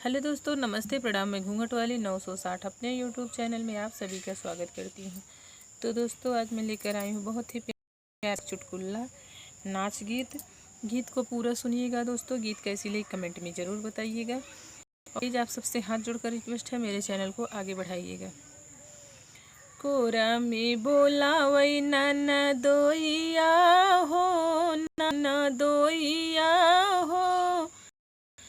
Hello दोस्तों, नमस्ते, प्रणाम। मैं घूंघट वाली 960 अपने यूट्यूब चैनल में आप सभी का स्वागत करती हूँ। तो दोस्तों, आज मैं लेकर आई हूँ बहुत ही प्यारा चुटकुला नाच गीत। गीत को पूरा सुनिएगा दोस्तों। गीत कैसी लगी कमेंट में ज़रूर बताइएगा। और प्लीज़ आप सबसे हाथ जोड़कर रिक्वेस्ट है, मेरे चैनल को आगे बढ़ाइएगा। कोरा में बोलावई नाना दोइया हो, नाना दोइया हो,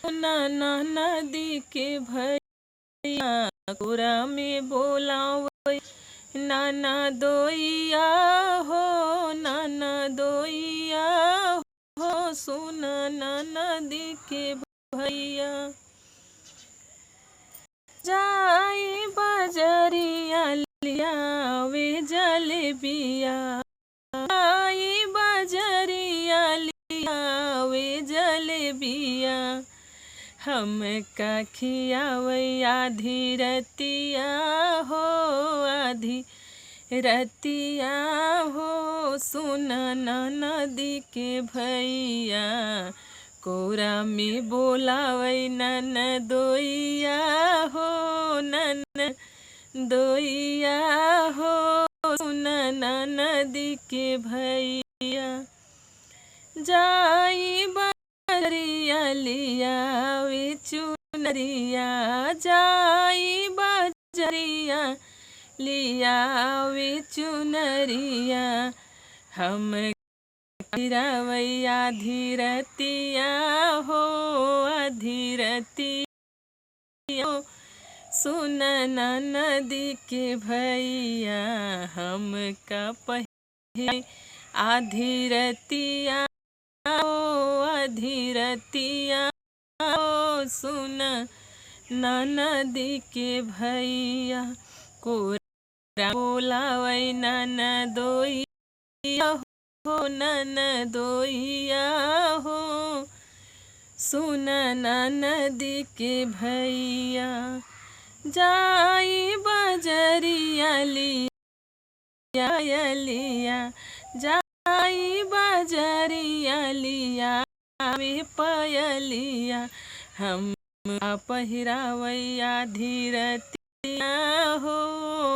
नाना नदी के भैया। कोरा में बोलावई नाना दोइया हो, नाना दोइया हो, सुना नाना नदी के भैया। जाई बजरिया लियावे जलेबिया, आई बजरिया लियावे जलेबिया। हम का खियावई आधी रतिया हो, आधी रतिया हो, सुन नदी के भैया। कोरा में बोलावई नन दोइया हो, नन दोइया हो, सुन नदी के भैया। जाई बजरिया लियावे चुनरिया, जाई बजरिया लियावे चुनरिया। हम गिरावई आधी रतिया हो, आधी रतिया, सुन नदी के भैया। हम का पहे आधी रतिया ओ, आधी रतिया ओ, सुन नदी के भैया। कोरा बोलावई नन दोइया हो, नन दोइया हो, सुन नदी के भैया। जाई बजरिया लिया लिया, जाई बजरिया लिया वे पयलिया। हम पहिरावई आधी रतिया हो,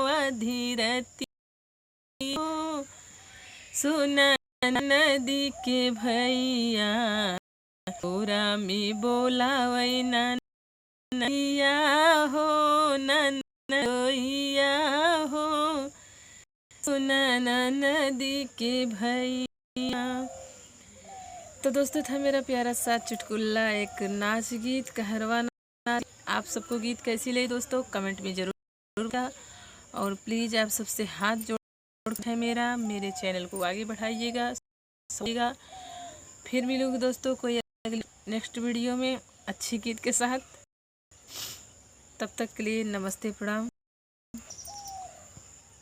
आधी रतिया हो, सुन नदी के भैया। कोरा में बोलावई नैया हो, नैया हो, सुन नदी के भैया। तो दोस्तों, था मेरा प्यारा सा चुटकुला, एक नाच गीत, कहरवा नाच। आप सबको गीत कैसी लगी दोस्तों कमेंट में जरूर का। और प्लीज़ आप सबसे हाथ जोड़ है मेरे चैनल को आगे बढ़ाइएगा। फिर मिलूंगी दोस्तों कोई अगली नेक्स्ट वीडियो में अच्छी गीत के साथ। तब तक के लिए नमस्ते, प्रणाम।